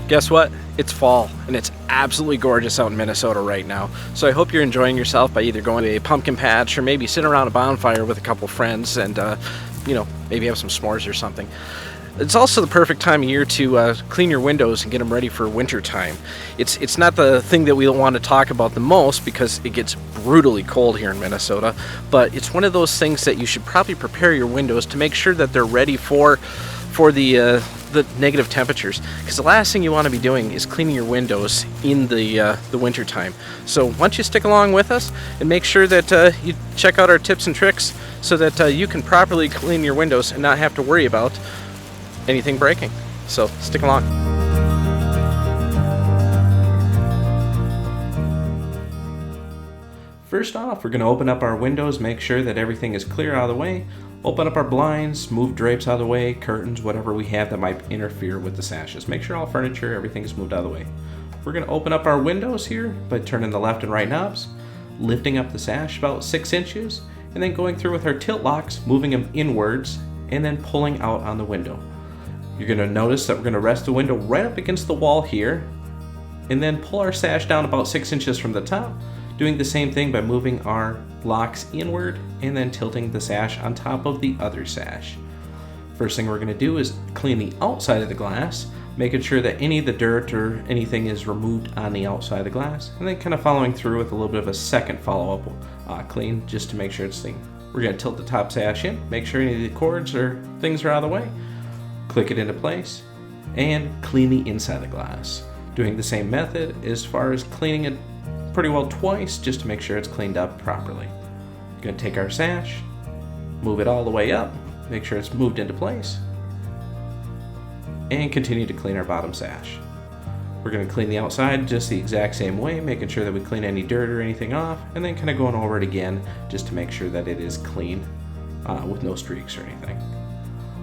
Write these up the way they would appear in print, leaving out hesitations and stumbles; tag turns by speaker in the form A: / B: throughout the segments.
A: Guess what? It's fall, and it's absolutely gorgeous out in Minnesota right now. So I hope you're enjoying yourself by either going to a pumpkin patch or maybe sitting around a bonfire with a couple friends and, maybe have some s'mores or something. It's also the perfect time of year to clean your windows and get them ready for winter time. It's not the thing that we want to talk about the most because it gets brutally cold here in Minnesota, but it's one of those things that you should probably prepare your windows to make sure that they're ready for the negative temperatures, because the last thing you want to be doing is cleaning your windows in the winter time. So why don't you stick along with us and make sure that you check out our tips and tricks so that you can properly clean your windows and not have to worry about anything breaking. So stick along. First off, we're going to open up our windows, make sure that everything is clear out of the way, open up our blinds, move drapes out of the way, curtains, whatever we have that might interfere with the sashes. Make sure all furniture, everything is moved out of the way. We're going to open up our windows here by turning the left and right knobs, lifting up the sash about 6 inches, and then going through with our tilt locks, moving them inwards, and then pulling out on the window. You're going to notice that we're going to rest the window right up against the wall here, and then pull our sash down about 6 inches from the top, doing the same thing by moving our locks inward and then tilting the sash on top of the other sash. First thing we're going to do is clean the outside of the glass, making sure that any of the dirt or anything is removed on the outside of the glass, and then kind of following through with a little bit of a second follow-up clean just to make sure it's clean. We're going to tilt the top sash in, make sure any of the cords or things are out of the way, click it into place, and clean the inside of the glass. Doing the same method as far as cleaning it pretty well twice just to make sure it's cleaned up properly. We're going to take our sash, move it all the way up, make sure it's moved into place, and continue to clean our bottom sash. We're going to clean the outside just the exact same way, making sure that we clean any dirt or anything off, and then kind of going over it again just to make sure that it is clean with no streaks or anything.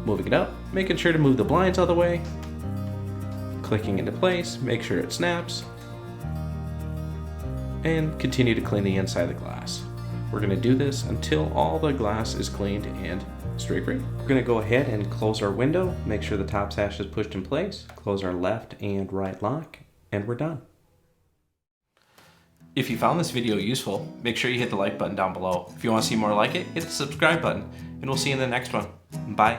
A: Moving it up, making sure to move the blinds out of the way, clicking into place, make sure it snaps, and continue to clean the inside of the glass. We're going to do this until all the glass is cleaned and stray-free. We're going to go ahead and close our window, make sure the top sash is pushed in place, close our left and right lock, and we're done. If you found this video useful, make sure you hit the like button down below. If you want to see more like it, hit the subscribe button, and we'll see you in the next one. Bye.